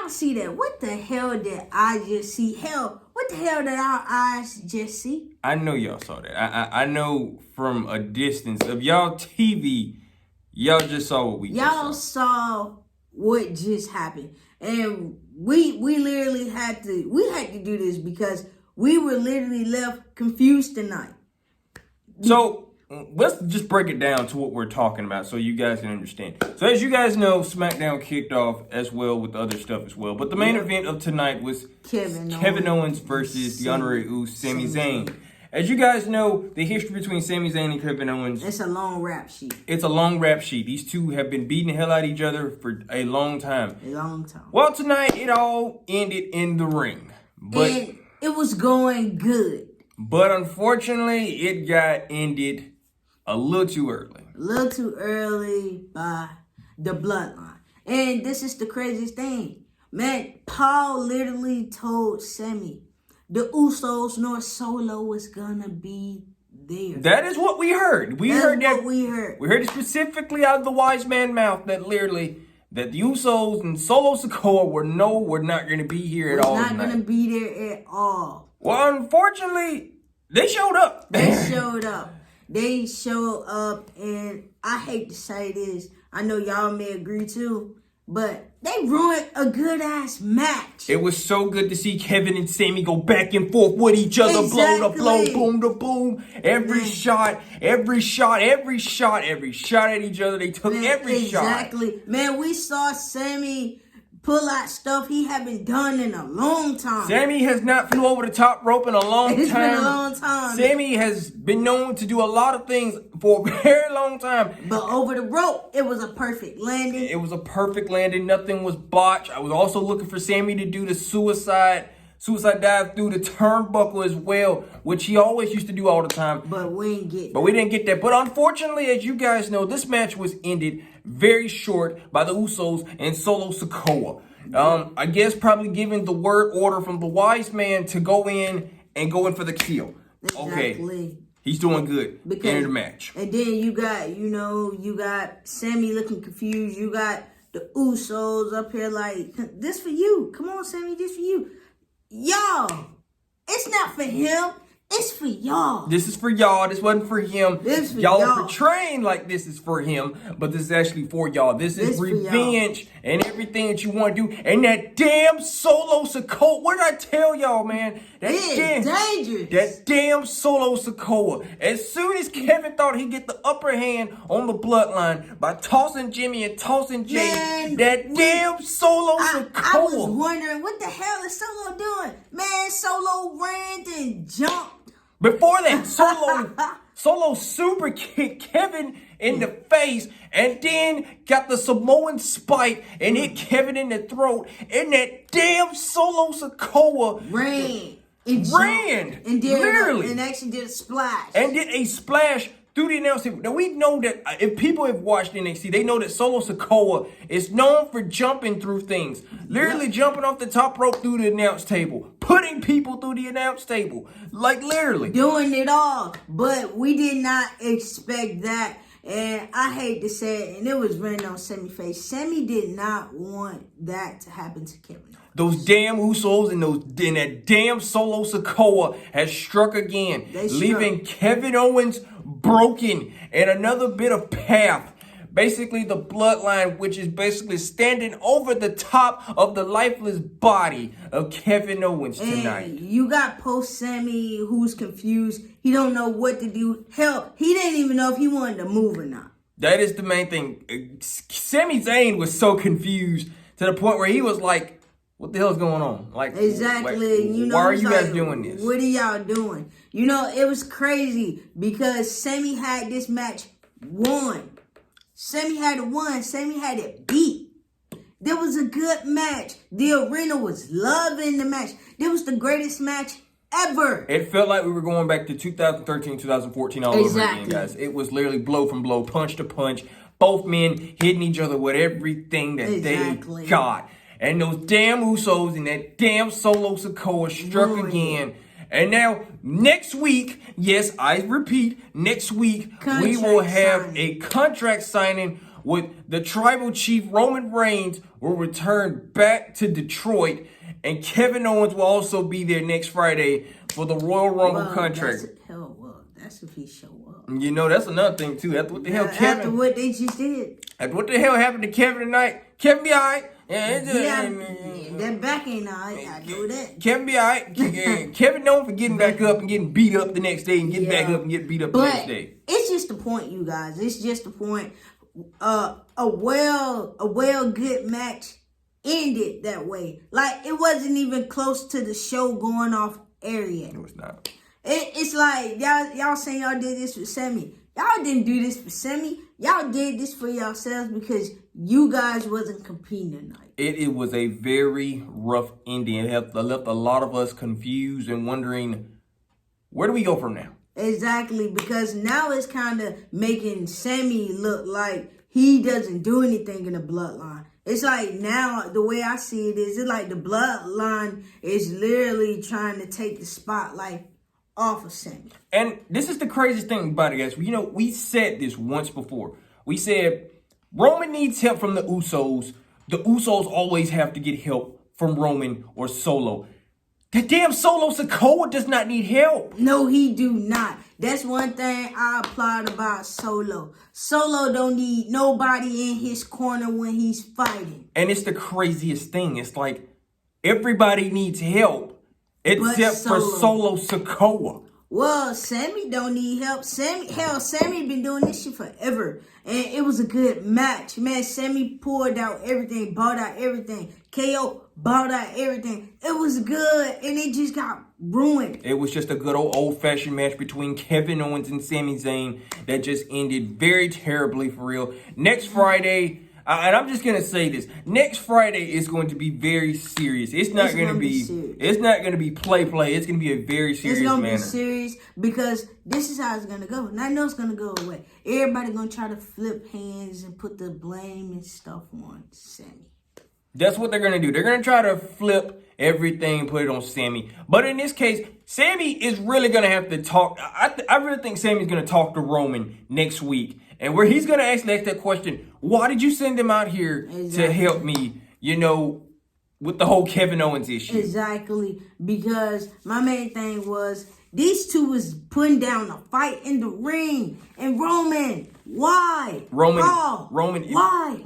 y'all see that? What the hell did I just see? Hell, what the hell did our eyes just see? I know y'all saw that. I know from a distance of y'all TV, y'all just saw what we just saw. Y'all saw what just happened. And we literally had to do this because we were literally left confused tonight. So let's just break it down to what we're talking about so you guys can understand. So as you guys know, Smackdown kicked off as well with other stuff as well. But the main event of tonight was Kevin Owens versus the Honorary Uso, Sami Zayn. As you guys know, the history between Sami Zayn and Kevin Owens... It's a long rap sheet. It's a long rap sheet. These two have been beating the hell out of each other for a long time. A long time. Well, tonight, it all ended in the ring. But and it was going good. But unfortunately, it got ended a little too early. A little too early by the Bloodline. And this is the craziest thing. Man, Paul literally told Sami the Usos nor Solo was gonna be there. That is what we heard. We heard it specifically out of the wise man mouth that literally that the Usos and Solo Sikoa were not gonna be here at all. Not gonna be there at all. Well, unfortunately, they showed up. They showed up. They showed up, and I hate to say this. I know y'all may agree too, but they ruined a good-ass match. It was so good to see Kevin and Sami go back and forth with each other. Exactly. Blow to blow, boom to boom. Every shot at each other. They took every shot. Exactly. Man, we saw Sami pull out stuff he haven't done in a long time. Sami has not flew over the top rope in a long time. It's been a long time. Sami has been known to do a lot of things for a very long time. But over the rope, it was a perfect landing. It was a perfect landing. Nothing was botched. I was also looking for Sami to do the suicide dive through the turnbuckle as well, which he always used to do all the time. But we didn't get that. We didn't get that. But unfortunately, as you guys know, this match was ended very short by the Usos and Solo Sikoa. I guess probably giving the word order from the wise man to go in for the kill. Exactly. Okay. He's doing good. End of the match. And then you got Sami looking confused. You got the Usos up here like, this for you. Come on, Sami, this for you. Y'all, it's not for him. It's for y'all. This is for y'all. This wasn't for him. This for y'all y'all are portraying like this is for him, but this is actually for y'all. This is revenge and everything that you want to do. And that damn Solo Sikoa. What did I tell y'all, man? Dangerous. That damn Solo Sikoa. As soon as Kevin thought he'd get the upper hand on the Bloodline by tossing Jimmy and tossing Jay, damn Solo Sikoa. I was wondering, what the hell is Solo doing? Man, Solo ran and jumped. Before that, Solo super kicked Kevin in the face and then got the Samoan spike and hit Kevin in the throat. And that damn Solo Sikoa ran literally, and actually did a splash. And did a splash through the announce table. Now, we know that if people have watched NXT, they know that Solo Sikoa is known for jumping through things. Literally jumping off the top rope through the announce table. Putting people through the announce table. Like, literally. Doing it all. But we did not expect that. And I hate to say it, and it was written on Sami's face. Sami did not want that to happen to Kevin. Those damn Usos and that damn Solo Sikoa has struck again, leaving Kevin Owens broken and another bit of path. Basically, the Bloodline, which is basically standing over the top of the lifeless body of Kevin Owens tonight. And you got post Sami who's confused. He don't know what to do. Hell, he didn't even know if he wanted to move or not. That is the main thing. Sami Zayn was so confused to the point where he was like, what the hell's going on? Like, exactly. Why are you guys doing this? What are y'all doing? You know, it was crazy because Sami had this match won. Sami had it won. Sami had it beat. There was a good match. The arena was loving the match. It was the greatest match ever. It felt like we were going back to 2013, 2014 all over again, guys. It was literally blow from blow, punch to punch. Both men hitting each other with everything that they got. And those damn Usos and that damn Solo Sikoa struck again. And now, next week, yes, I repeat, next week, we will have a contract signing with the tribal chief Roman Reigns will return back to Detroit, and Kevin Owens will also be there next Friday for the Royal Rumble contract. That's if he show up. You know, that's another thing too. After what the hell, Kevin? After what they just did. After what the hell happened to Kevin tonight? Kevin be alright. That back ain't alright. I know that. Kevin be alright. Kevin known for getting back up and getting beat up the next day, and getting back up and getting beat up the next day. It's just the point, you guys. It's just the point. A well good match ended that way. Like, it wasn't even close to the show going off air yet. No, it's not. It's like y'all saying y'all did this for Sami. Y'all didn't do this for Sami. Y'all did this for yourselves because you guys wasn't competing tonight. It was a very rough ending. It left a lot of us confused and wondering, where do we go from now? Exactly, because now it's kind of making Sami look like he doesn't do anything in the bloodline. It's like now, the way I see it is, it's like the bloodline is literally trying to take the spotlight off of Sami. And this is the craziest thing about it, guys. You know, we said this once before. We said Roman needs help from the Usos. The Usos always have to get help from Roman or Solo. That damn Solo Sikoa does not need help. No, he do not. That's one thing I applaud about Solo. Solo don't need nobody in his corner when he's fighting. And it's the craziest thing. It's like everybody needs help except for Solo Sikoa. Well, Sami don't need help. Sami been doing this shit forever. And it was a good match. Man, Sami poured out everything, bought out everything. KO bought out everything. It was good, and it just got ruined. It was just a good old-fashioned match between Kevin Owens and Sami Zayn that just ended very terribly, for real. Next Friday, and I'm just gonna say this: next Friday is going to be very serious. It's not gonna be. It's not gonna be play. It's gonna be a very serious. It's gonna be serious because this is how it's gonna go, and I know it's gonna go away. Everybody gonna try to flip hands and put the blame and stuff on Sami. That's what they're gonna do. They're gonna try to flip everything and put it on Sami. But in this case, Sami is really gonna have to talk. I really think Sami's gonna talk to Roman next week. And where he's going to actually ask that question, why did you send him out here to help me, you know, with the whole Kevin Owens issue? Exactly. Because my main thing was, these two was putting down a fight in the ring. And Roman, why? Paul, why?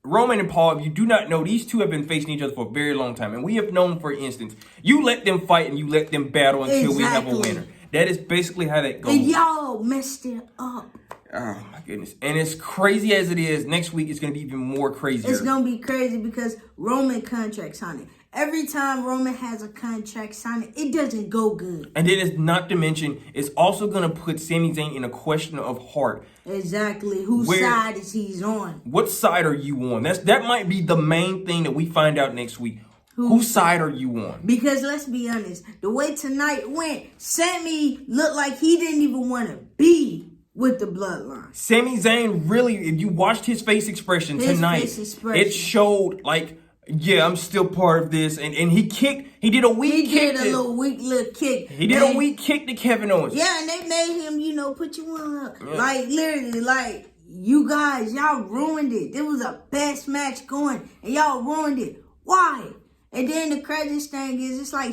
Roman and Paul, if you do not know, these two have been facing each other for a very long time. And we have known, for instance, you let them fight and you let them battle until we have a winner. That is basically how that goes. And y'all messed it up. Oh, my goodness. And as crazy as it is, next week it's going to be even more crazier. It's going to be crazy because Roman contract signing. Every time Roman has a contract signing, it doesn't go good. And it is not to mention, it's also going to put Sami Zayn in a question of heart. Exactly. Whose side is he on? What side are you on? That might be the main thing that we find out next week. Whose side are you on? Because let's be honest, the way tonight went, Sami looked like he didn't even want to be with the bloodline. Sami Zayn really, if you watched his face expression tonight, it showed like, yeah, I'm still part of this. And he did a weak kick. He did a little kick. He did a weak kick to Kevin Owens. Yeah, and they made him, you know, put you on. Yeah. Like, literally, like, you guys, y'all ruined it. It was a best match going, and y'all ruined it. Why? And then the craziest thing is, it's like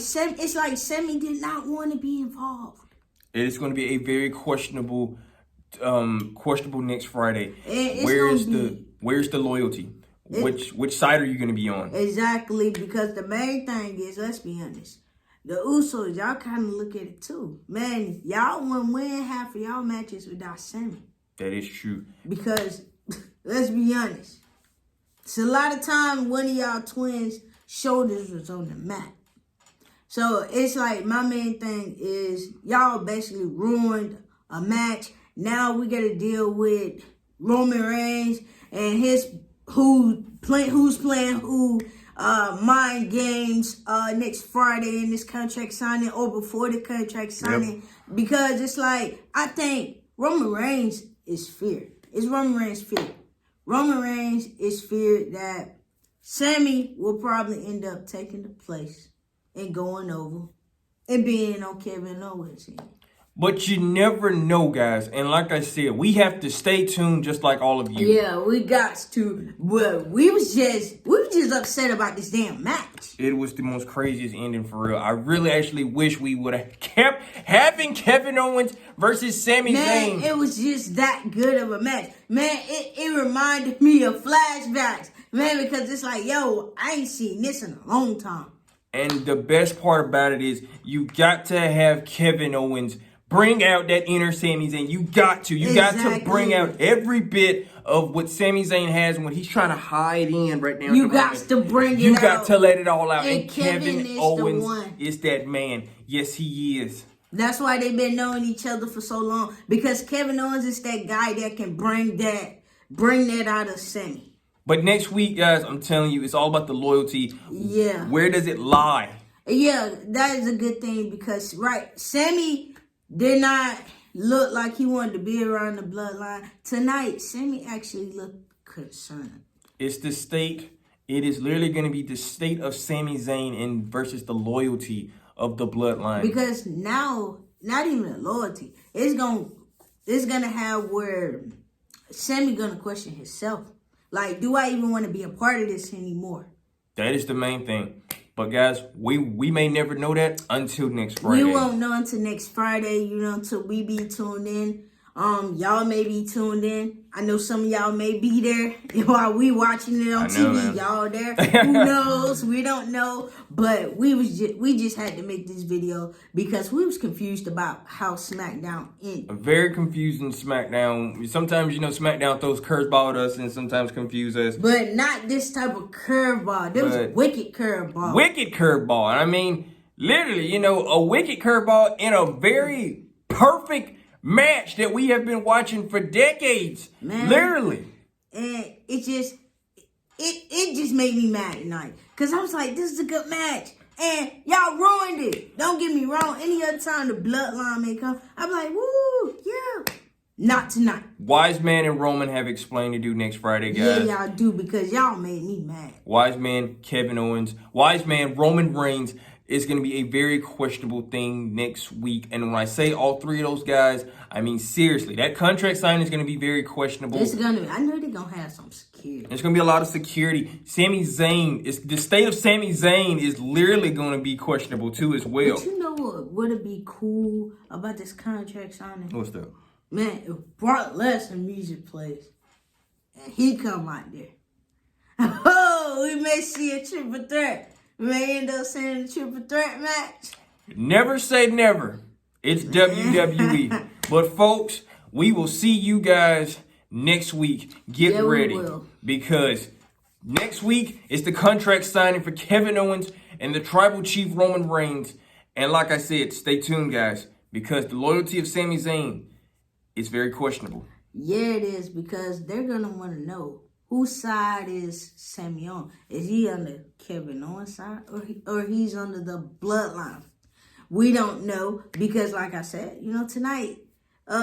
Sami did not want to be involved. It is going to be a very questionable next Friday. Where's the loyalty? Which side are you going to be on? Exactly, because the main thing is, let's be honest, the Usos, y'all kind of look at it too. Man, y'all wouldn't win half of y'all matches without Sami. That is true. Because, let's be honest, it's a lot of time one of y'all twins' shoulders was on the mat. So it's like, my main thing is, y'all basically ruined a match. Now we got to deal with Roman Reigns and who's playing who, mind games next Friday in this contract signing or before the contract signing. Yep. Because it's like, I think Roman Reigns is feared. It's Roman Reigns' fear. Roman Reigns is feared that Sami will probably end up taking the place and going over and being on Kevin Owens' end. But you never know, guys. And like I said, we have to stay tuned just like all of you. Yeah, we got to. Well, we was just upset about this damn match. It was the most craziest ending for real. I really actually wish we would have kept having Kevin Owens versus Sami Zayn. It was just that good of a match. Man, it reminded me of flashbacks. Man, because it's like, yo, I ain't seen this in a long time. And the best part about it is you got to have Kevin Owens bring out that inner Sami Zayn. You got to. You got to bring out every bit of what Sami Zayn has and what he's trying to hide in right now. You got to bring it out. You got to let it all out. And Kevin Owens is that man. Yes, he is. That's why they've been knowing each other for so long. Because Kevin Owens is that guy that can bring that out of Sami. But next week, guys, I'm telling you, it's all about the loyalty. Yeah. Where does it lie? Yeah, that is a good thing because, Sami did not look like he wanted to be around the bloodline. Tonight, Sami actually looked concerned. It's the state. It is literally going to be the state of Sami Zayn versus the loyalty of the bloodline. Because now, not even the loyalty. It's gonna have where Sami gonna question himself. Like, do I even want to be a part of this anymore? That is the main thing. But guys, we may never know that until next Friday. We won't know until next Friday, until we be tuned in. Y'all may be tuned in. I know some of y'all may be there while we watching it on TV. Man. Y'all there. Who knows? We don't know. But we just had to make this video because we was confused about how Smackdown ended. A very confusing Smackdown. Sometimes, Smackdown throws curveball at us and sometimes confuse us. But not this type of curveball. There was a wicked curveball. Wicked curveball. I mean, literally, a wicked curveball in a very perfect match that we have been watching for decades. Man, literally. And it just made me mad tonight. Because I was like, this is a good match. And y'all ruined it. Don't get me wrong. Any other time the bloodline may come, I'm like, woo, yeah. Not tonight. Wise Man and Roman have explained to do next Friday, guys. Yeah, y'all do because y'all made me mad. Wise Man, Kevin Owens. Wise Man, Roman Reigns is going to be a very questionable thing next week. And when I say all three of those guys, I mean, seriously, that contract signing is going to be very questionable. I know they're going to have some security. There's going to be a lot of security. Sami Zayn, the state of Sami Zayn is literally going to be questionable too as well. But you know what would be cool about this contract signing? What's that? Man, if Brock Lesnar music plays and he come out there, oh, we may see a triple threat. We may end up seeing a triple threat match. Never say never. It's WWE. But folks, we will see you guys next week. Get ready. Because next week is the contract signing for Kevin Owens and the Tribal Chief Roman Reigns. And like I said, stay tuned, guys. Because the loyalty of Sami Zayn is very questionable. Yeah, it is. Because they're going to want to know. Whose side is Sami on? Is he on the Kevin Owens side or he's under the bloodline? We don't know because, like I said, tonight,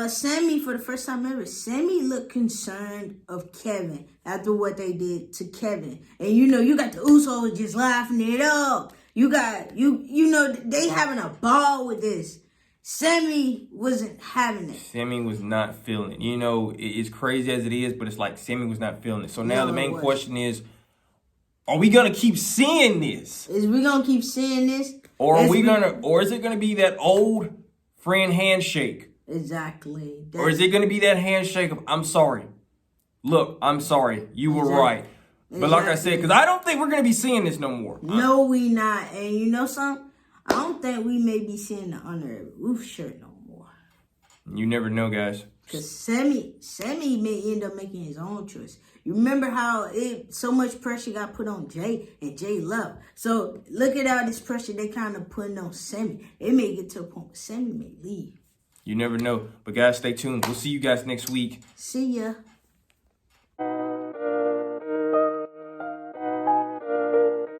Sami, for the first time ever, Sami looked concerned of Kevin after what they did to Kevin. And, you got the Usos just laughing it up. You got, they having a ball with this. Sami wasn't having it. Sami was not feeling it. It's crazy as it is, but it's like Sami was not feeling it. So now the main question is, are we going to keep seeing this? Is we going to keep seeing this? Or is it going to be that old friend handshake? Exactly. Or is it going to be that handshake of, I'm sorry. Look, I'm sorry. You were right. But like I said, because I don't think we're going to be seeing this no more. No, we not. And you know something? I don't think we may be seeing the under roof shirt no more. You never know, guys. Because Sami may end up making his own choice. You remember how so much pressure got put on Jay and Jay left. So look at all this pressure they kind of putting on Sami. It may get to a point where Sami may leave. You never know. But guys, stay tuned. We'll see you guys next week. See ya.